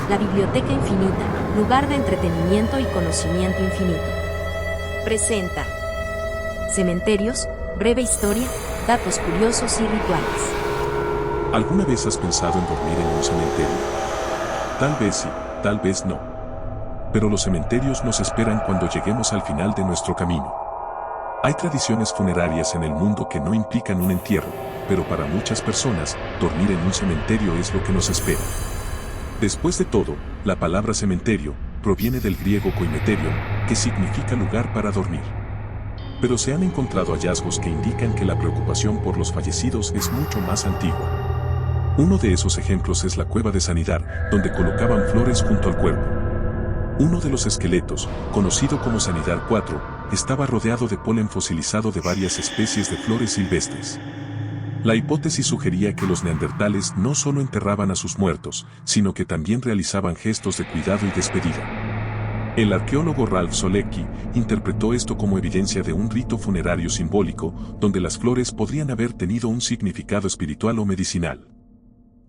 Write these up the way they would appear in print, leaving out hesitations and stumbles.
La Biblioteca Infinita, lugar de entretenimiento y conocimiento infinito. Presenta Cementerios, breve historia, datos curiosos y rituales. ¿Alguna vez has pensado en dormir en un cementerio? Tal vez sí, tal vez no. Pero los cementerios nos esperan cuando lleguemos al final de nuestro camino. Hay tradiciones funerarias en el mundo que no implican un entierro, pero para muchas personas, dormir en un cementerio es lo que nos espera. Después de todo, la palabra cementerio proviene del griego koimeterion, que significa lugar para dormir. Pero se han encontrado hallazgos que indican que la preocupación por los fallecidos es mucho más antigua. Uno de esos ejemplos es la cueva de Sanidar, donde colocaban flores junto al cuerpo. Uno de los esqueletos, conocido como Sanidar IV, estaba rodeado de polen fosilizado de varias especies de flores silvestres. La hipótesis sugería que los neandertales no solo enterraban a sus muertos, sino que también realizaban gestos de cuidado y despedida. El arqueólogo Ralph Solecki interpretó esto como evidencia de un rito funerario simbólico, donde las flores podrían haber tenido un significado espiritual o medicinal.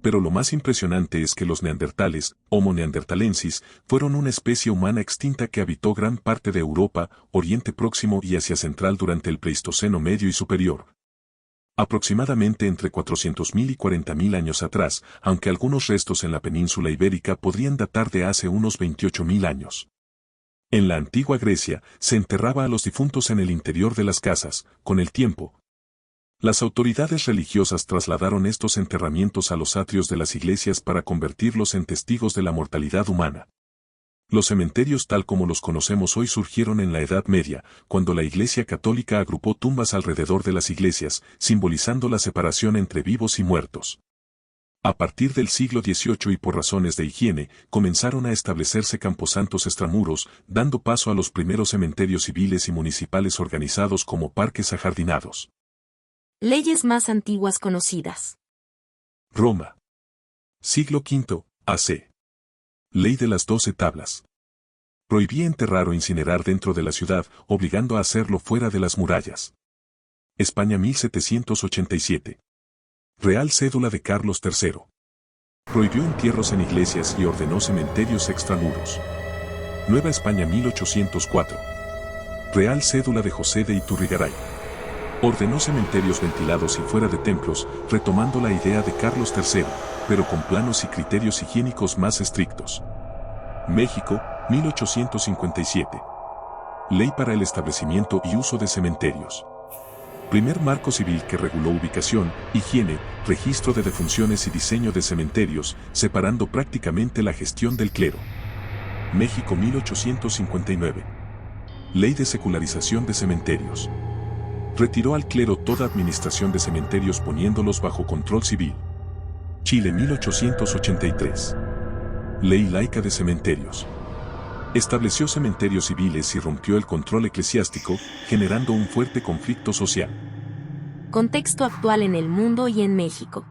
Pero lo más impresionante es que los neandertales, Homo neanderthalensis, fueron una especie humana extinta que habitó gran parte de Europa, Oriente Próximo y Asia Central durante el Pleistoceno medio y superior. Aproximadamente entre 400.000 y 40.000 años atrás, aunque algunos restos en la península ibérica podrían datar de hace unos 28.000 años. En la antigua Grecia, se enterraba a los difuntos en el interior de las casas. Con el tiempo, las autoridades religiosas trasladaron estos enterramientos a los atrios de las iglesias para convertirlos en testigos de la mortalidad humana. Los cementerios tal como los conocemos hoy surgieron en la Edad Media, cuando la Iglesia Católica agrupó tumbas alrededor de las iglesias, simbolizando la separación entre vivos y muertos. A partir del siglo XVIII y por razones de higiene, comenzaron a establecerse camposantos extramuros, dando paso a los primeros cementerios civiles y municipales organizados como parques ajardinados. Leyes más antiguas conocidas. Roma. Siglo V, AC. Ley de las 12 tablas. Prohibía enterrar o incinerar dentro de la ciudad, obligando a hacerlo fuera de las murallas. España 1787. Real cédula de Carlos III. Prohibió entierros en iglesias y ordenó cementerios extramuros. Nueva España 1804. Real cédula de José de Iturrigaray. Ordenó cementerios ventilados y fuera de templos, retomando la idea de Carlos III, pero con planos y criterios higiénicos más estrictos. México, 1857. Ley para el establecimiento y uso de cementerios. Primer marco civil que reguló ubicación, higiene, registro de defunciones y diseño de cementerios, separando prácticamente la gestión del clero. México 1859. Ley de secularización de cementerios. Retiró al clero toda administración de cementerios poniéndolos bajo control civil. Chile 1883. Ley laica de cementerios. Estableció cementerios civiles y rompió el control eclesiástico, generando un fuerte conflicto social. Contexto actual en el mundo y en México.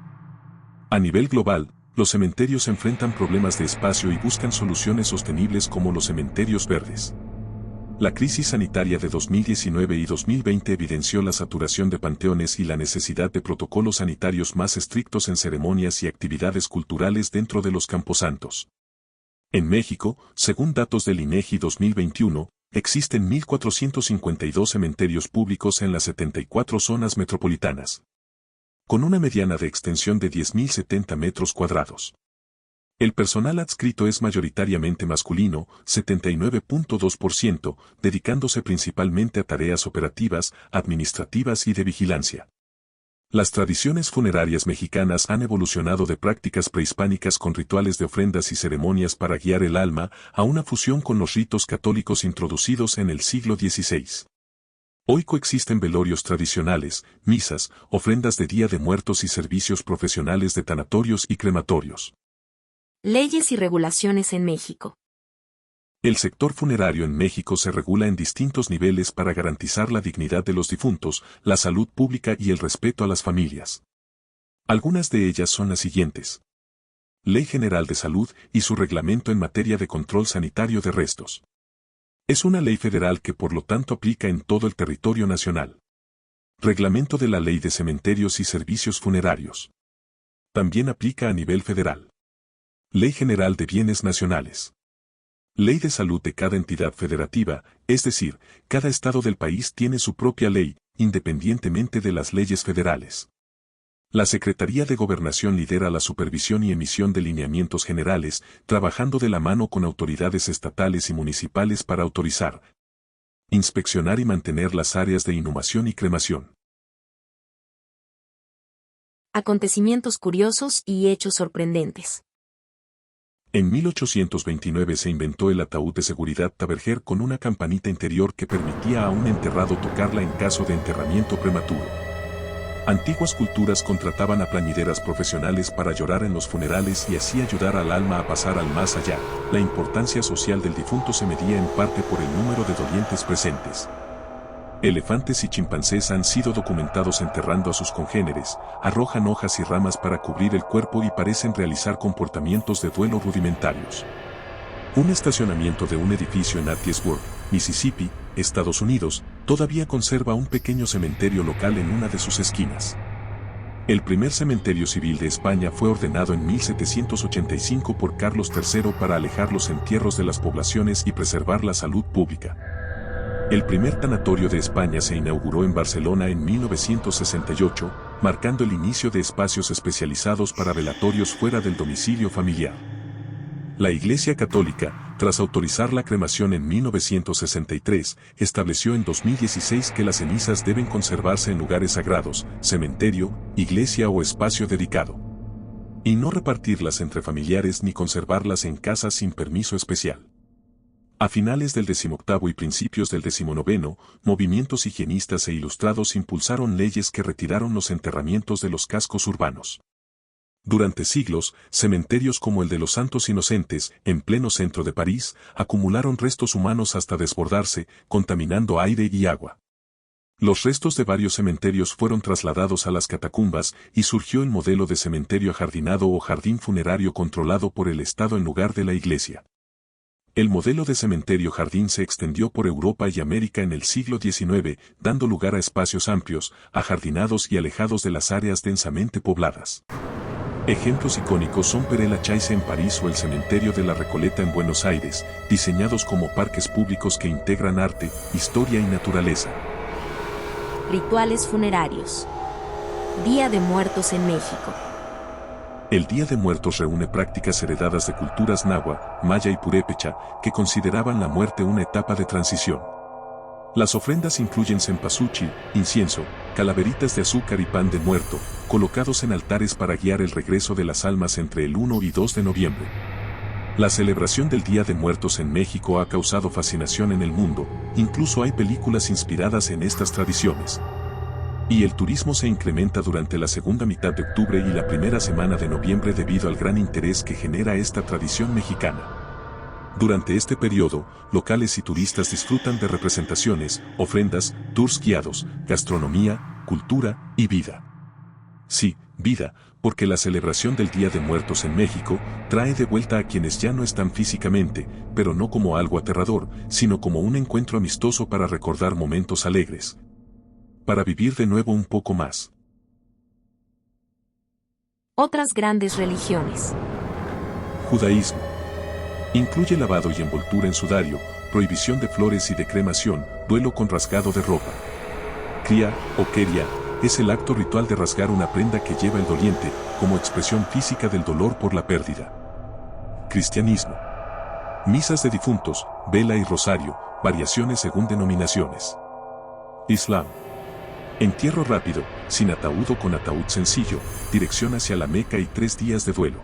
A nivel global, los cementerios enfrentan problemas de espacio y buscan soluciones sostenibles como los cementerios verdes. La crisis sanitaria de 2019 y 2020 evidenció la saturación de panteones y la necesidad de protocolos sanitarios más estrictos en ceremonias y actividades culturales dentro de los camposantos. En México, según datos del INEGI 2021, existen 1.452 cementerios públicos en las 74 zonas metropolitanas, con una mediana de extensión de 10.070 metros cuadrados. El personal adscrito es mayoritariamente masculino, 79.2%, dedicándose principalmente a tareas operativas, administrativas y de vigilancia. Las tradiciones funerarias mexicanas han evolucionado de prácticas prehispánicas con rituales de ofrendas y ceremonias para guiar el alma a una fusión con los ritos católicos introducidos en el siglo XVI. Hoy coexisten velorios tradicionales, misas, ofrendas de Día de Muertos y servicios profesionales de tanatorios y crematorios. Leyes y regulaciones en México. El sector funerario en México se regula en distintos niveles para garantizar la dignidad de los difuntos, la salud pública y el respeto a las familias. Algunas de ellas son las siguientes. Ley General de Salud y su reglamento en materia de control sanitario de restos. Es una ley federal que por lo tanto aplica en todo el territorio nacional. Reglamento de la Ley de Cementerios y Servicios Funerarios. También aplica a nivel federal. Ley General de Bienes Nacionales. Ley de salud de cada entidad federativa, es decir, cada estado del país tiene su propia ley, independientemente de las leyes federales. La Secretaría de Gobernación lidera la supervisión y emisión de lineamientos generales, trabajando de la mano con autoridades estatales y municipales para autorizar, inspeccionar y mantener las áreas de inhumación y cremación. Acontecimientos curiosos y hechos sorprendentes. En 1829 se inventó el ataúd de seguridad Taberger con una campanita interior que permitía a un enterrado tocarla en caso de enterramiento prematuro. Antiguas culturas contrataban a plañideras profesionales para llorar en los funerales y así ayudar al alma a pasar al más allá. La importancia social del difunto se medía en parte por el número de dolientes presentes. Elefantes y chimpancés han sido documentados enterrando a sus congéneres, arrojan hojas y ramas para cubrir el cuerpo y parecen realizar comportamientos de duelo rudimentarios. Un estacionamiento de un edificio en Hattiesburg, Mississippi, Estados Unidos, todavía conserva un pequeño cementerio local en una de sus esquinas. El primer cementerio civil de España fue ordenado en 1785 por Carlos III para alejar los entierros de las poblaciones y preservar la salud pública. El primer tanatorio de España se inauguró en Barcelona en 1968, marcando el inicio de espacios especializados para velatorios fuera del domicilio familiar. La Iglesia Católica, tras autorizar la cremación en 1963, estableció en 2016 que las cenizas deben conservarse en lugares sagrados, cementerio, iglesia o espacio dedicado, y no repartirlas entre familiares ni conservarlas en casas sin permiso especial. A finales del XVIII y principios del XIX, movimientos higienistas e ilustrados impulsaron leyes que retiraron los enterramientos de los cascos urbanos. Durante siglos, cementerios como el de los Santos Inocentes, en pleno centro de París, acumularon restos humanos hasta desbordarse, contaminando aire y agua. Los restos de varios cementerios fueron trasladados a las catacumbas y surgió el modelo de cementerio ajardinado o jardín funerario controlado por el Estado en lugar de la Iglesia. El modelo de cementerio-jardín se extendió por Europa y América en el siglo XIX, dando lugar a espacios amplios, ajardinados y alejados de las áreas densamente pobladas. Ejemplos icónicos son Père Lachaise en París o el Cementerio de la Recoleta en Buenos Aires, diseñados como parques públicos que integran arte, historia y naturaleza. Rituales funerarios. Día de Muertos en México. El Día de Muertos reúne prácticas heredadas de culturas náhuatl, maya y purépecha, que consideraban la muerte una etapa de transición. Las ofrendas incluyen cempasúchil, incienso, calaveritas de azúcar y pan de muerto, colocados en altares para guiar el regreso de las almas entre el 1 y 2 de noviembre. La celebración del Día de Muertos en México ha causado fascinación en el mundo, incluso hay películas inspiradas en estas tradiciones. Y el turismo se incrementa durante la segunda mitad de octubre y la primera semana de noviembre debido al gran interés que genera esta tradición mexicana. Durante este periodo, locales y turistas disfrutan de representaciones, ofrendas, tours guiados, gastronomía, cultura y vida. Sí, vida, porque la celebración del Día de Muertos en México trae de vuelta a quienes ya no están físicamente, pero no como algo aterrador, sino como un encuentro amistoso para recordar momentos alegres. Para vivir de nuevo un poco más. Otras grandes religiones. Judaísmo. Incluye lavado y envoltura en sudario, prohibición de flores y de cremación, duelo con rasgado de ropa. Kriya, o keria, es el acto ritual de rasgar una prenda que lleva el doliente, como expresión física del dolor por la pérdida. Cristianismo. Misas de difuntos, vela y rosario, variaciones según denominaciones. Islam. Entierro rápido, sin ataúd o con ataúd sencillo, dirección hacia la Meca y 3 días de duelo.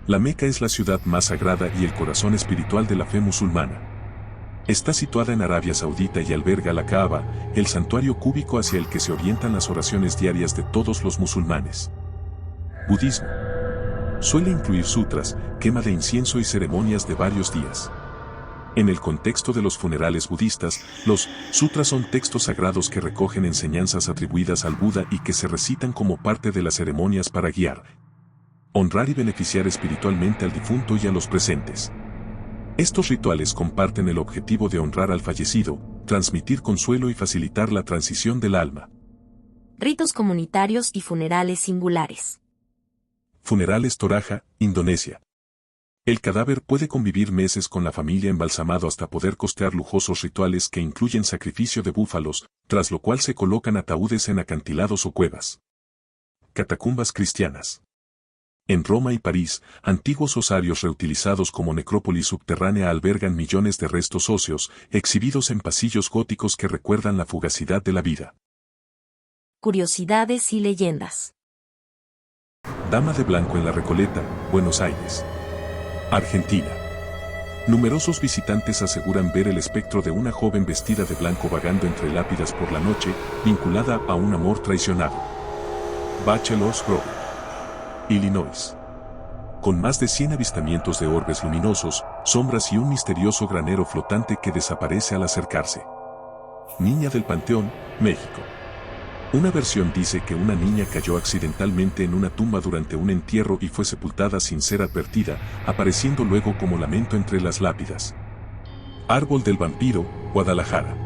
La Meca es la ciudad más sagrada y el corazón espiritual de la fe musulmana. Está situada en Arabia Saudita y alberga la Kaaba, el santuario cúbico hacia el que se orientan las oraciones diarias de todos los musulmanes. Budismo. Suele incluir sutras, quema de incienso y ceremonias de varios días. En el contexto de los funerales budistas, los sutras son textos sagrados que recogen enseñanzas atribuidas al Buda y que se recitan como parte de las ceremonias para guiar, honrar y beneficiar espiritualmente al difunto y a los presentes. Estos rituales comparten el objetivo de honrar al fallecido, transmitir consuelo y facilitar la transición del alma. Ritos comunitarios y funerales singulares. Funerales Toraja, Indonesia. El cadáver puede convivir meses con la familia embalsamado hasta poder costear lujosos rituales que incluyen sacrificio de búfalos, tras lo cual se colocan ataúdes en acantilados o cuevas. Catacumbas cristianas. En Roma y París, antiguos osarios reutilizados como necrópolis subterránea albergan millones de restos óseos, exhibidos en pasillos góticos que recuerdan la fugacidad de la vida. Curiosidades y leyendas. Dama de blanco en la Recoleta, Buenos Aires, Argentina. Numerosos visitantes aseguran ver el espectro de una joven vestida de blanco vagando entre lápidas por la noche, vinculada a un amor traicionado. Bachelor's Grove, Illinois. Con más de 100 avistamientos de orbes luminosos, sombras y un misterioso granero flotante que desaparece al acercarse. Niña del Panteón, México. Una versión dice que una niña cayó accidentalmente en una tumba durante un entierro y fue sepultada sin ser advertida, apareciendo luego como lamento entre las lápidas. Árbol del Vampiro, Guadalajara.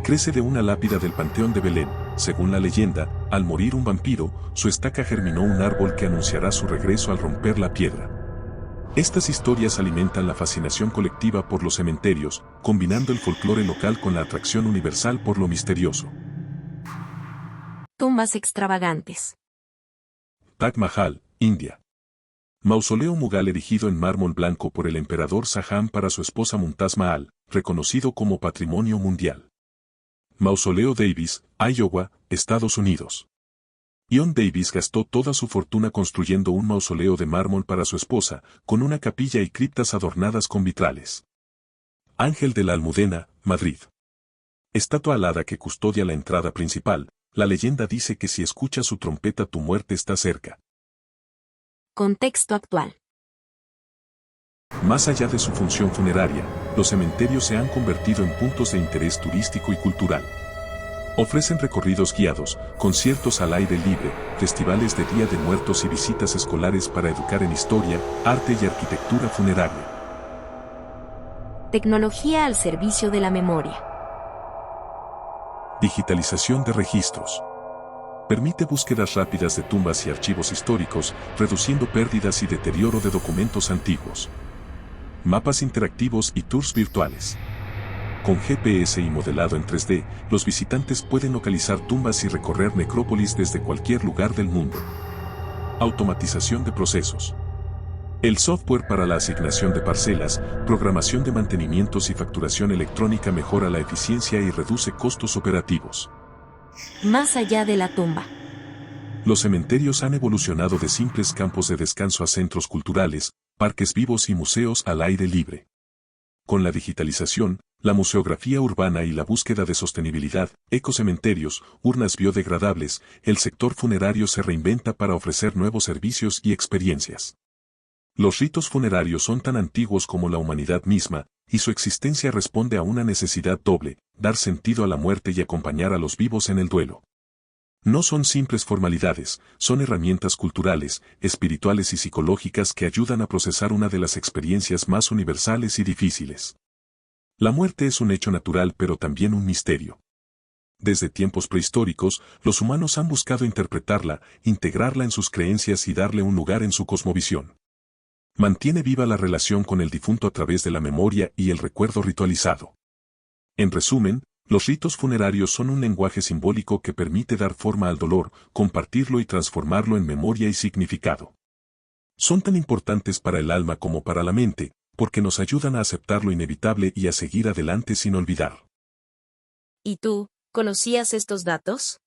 Crece de una lápida del Panteón de Belén. Según la leyenda, al morir un vampiro, su estaca germinó un árbol que anunciará su regreso al romper la piedra. Estas historias alimentan la fascinación colectiva por los cementerios, combinando el folclore local con la atracción universal por lo misterioso. Tumbas extravagantes. Taj Mahal, India. Mausoleo Mughal erigido en mármol blanco por el emperador Shah para su esposa Mumtaz Mahal, reconocido como Patrimonio Mundial. Mausoleo Davis, Iowa, Estados Unidos. Ion Davis gastó toda su fortuna construyendo un mausoleo de mármol para su esposa, con una capilla y criptas adornadas con vitrales. Ángel de la Almudena, Madrid. Estatua alada que custodia la entrada principal. La leyenda dice que si escuchas su trompeta tu muerte está cerca. Contexto actual. Más allá de su función funeraria, los cementerios se han convertido en puntos de interés turístico y cultural. Ofrecen recorridos guiados, conciertos al aire libre, festivales de Día de Muertos y visitas escolares para educar en historia, arte y arquitectura funeraria. Tecnología al servicio de la memoria. Digitalización de registros. Permite búsquedas rápidas de tumbas y archivos históricos, reduciendo pérdidas y deterioro de documentos antiguos. Mapas interactivos y tours virtuales. Con GPS y modelado en 3D, los visitantes pueden localizar tumbas y recorrer necrópolis desde cualquier lugar del mundo. Automatización de procesos. El software para la asignación de parcelas, programación de mantenimientos y facturación electrónica mejora la eficiencia y reduce costos operativos. Más allá de la tumba. Los cementerios han evolucionado de simples campos de descanso a centros culturales, parques vivos y museos al aire libre. Con la digitalización, la museografía urbana y la búsqueda de sostenibilidad, ecocementerios, urnas biodegradables, el sector funerario se reinventa para ofrecer nuevos servicios y experiencias. Los ritos funerarios son tan antiguos como la humanidad misma, y su existencia responde a una necesidad doble, dar sentido a la muerte y acompañar a los vivos en el duelo. No son simples formalidades, son herramientas culturales, espirituales y psicológicas que ayudan a procesar una de las experiencias más universales y difíciles. La muerte es un hecho natural pero también un misterio. Desde tiempos prehistóricos, los humanos han buscado interpretarla, integrarla en sus creencias y darle un lugar en su cosmovisión. Mantiene viva la relación con el difunto a través de la memoria y el recuerdo ritualizado. En resumen, los ritos funerarios son un lenguaje simbólico que permite dar forma al dolor, compartirlo y transformarlo en memoria y significado. Son tan importantes para el alma como para la mente, porque nos ayudan a aceptar lo inevitable y a seguir adelante sin olvidar. ¿Y tú, conocías estos datos?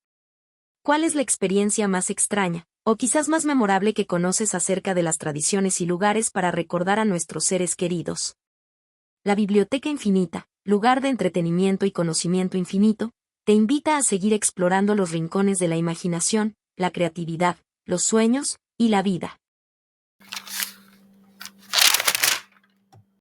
¿Cuál es la experiencia más extraña, o quizás más memorable que conoces acerca de las tradiciones y lugares para recordar a nuestros seres queridos? La Biblioteca Infinita, lugar de entretenimiento y conocimiento infinito, te invita a seguir explorando los rincones de la imaginación, la creatividad, los sueños y la vida.